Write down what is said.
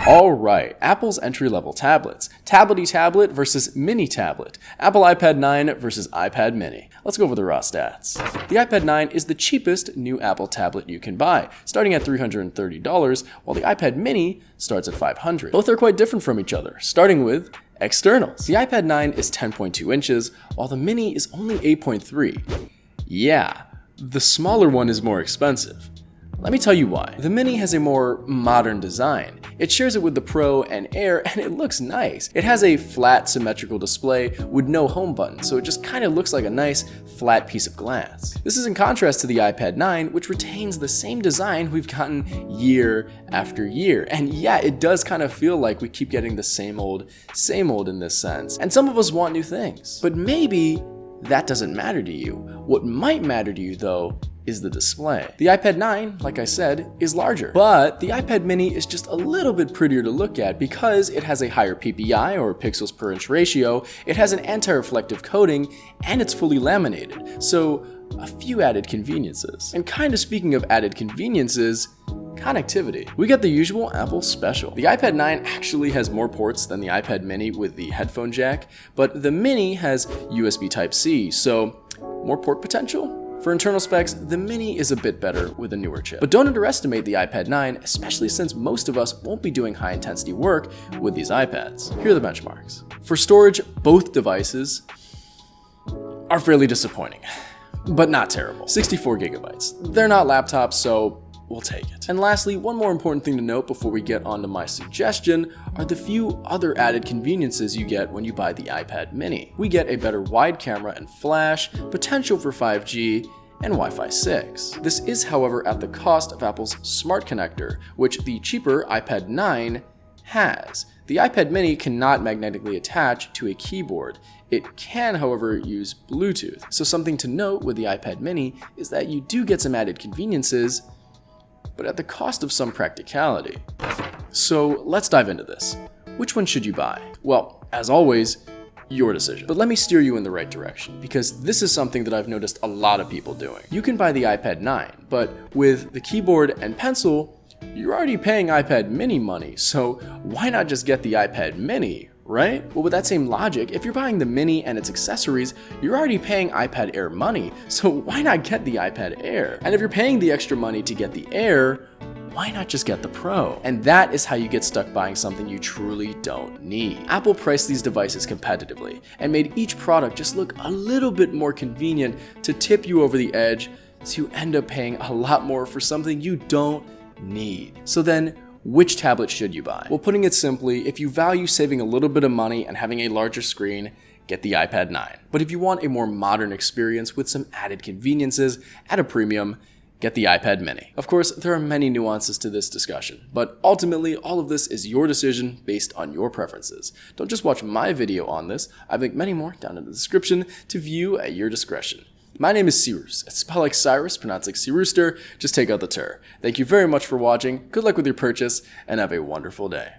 Alright, Apple's entry-level tablets. Tablety tablet versus mini tablet. Apple iPad 9 versus iPad mini. Let's go over the raw stats. The iPad 9 is the cheapest new Apple tablet you can buy, starting at $330, while the iPad mini starts at $500. Both are quite different from each other, starting with externals. The iPad 9 is 10.2 inches, while the mini is only 8.3. Yeah, the smaller one is more expensive. Let me tell you why. The Mini has a more modern design. It shares it with the Pro and Air, and it looks nice. It has a flat, symmetrical display with no home button, so it just kind of looks like a nice, flat piece of glass. This is in contrast to the iPad 9, which retains the same design we've gotten year after year. And yeah, it does kind of feel like we keep getting the same old in this sense. And some of us want new things. But maybe that doesn't matter to you. What might matter to you, though, is the display. The iPad 9, like I said, is larger, but the iPad mini is just a little bit prettier to look at because it has a higher PPI or pixels per inch ratio, it has an anti-reflective coating, and it's fully laminated, so a few added conveniences. And kind of speaking of added conveniences, connectivity. We get the usual Apple special. The iPad 9 actually has more ports than the iPad mini with the headphone jack, but the mini has USB Type-C, so more port potential? For internal specs, the Mini is a bit better with a newer chip. But don't underestimate the iPad 9, especially since most of us won't be doing high-intensity work with these iPads. Here are the benchmarks. For storage, both devices are fairly disappointing, but not terrible. 64 gigabytes. They're not laptops, so we'll take it. And lastly, one more important thing to note before we get onto my suggestion are the few other added conveniences you get when you buy the iPad mini. We get a better wide camera and flash, potential for 5G, and Wi-Fi 6. This is, however, at the cost of Apple's Smart Connector, which the cheaper iPad 9 has. The iPad mini cannot magnetically attach to a keyboard. It can, however, use Bluetooth. So something to note with the iPad mini is that you do get some added conveniences, but at the cost of some practicality. So let's dive into this. Which one should you buy? Well, as always, your decision. But let me steer you in the right direction, because this is something that I've noticed a lot of people doing. You can buy the iPad 9, but with the keyboard and pencil, you're already paying iPad mini money, so why not just get the iPad mini, right? Well, with that same logic, if you're buying the mini and its accessories, you're already paying iPad Air money, so why not get the iPad Air? And if you're paying the extra money to get the Air, why not just get the Pro? And that is how you get stuck buying something you truly don't need. Apple priced these devices competitively and made each product just look a little bit more convenient to tip you over the edge, so you end up paying a lot more for something you don't need. So then, which tablet should you buy? Well, putting it simply, if you value saving a little bit of money and having a larger screen, get the iPad 9. But if you want a more modern experience with some added conveniences at a premium, get the iPad mini. Of course, there are many nuances to this discussion, but ultimately, all of this is your decision based on your preferences. Don't just watch my video on this, I've linked many more down in the description to view at your discretion. My name is Cyrus. It's spelled like Cyrus, pronounced like Cyrooster, just take out the tur. Thank you very much for watching, good luck with your purchase, and have a wonderful day.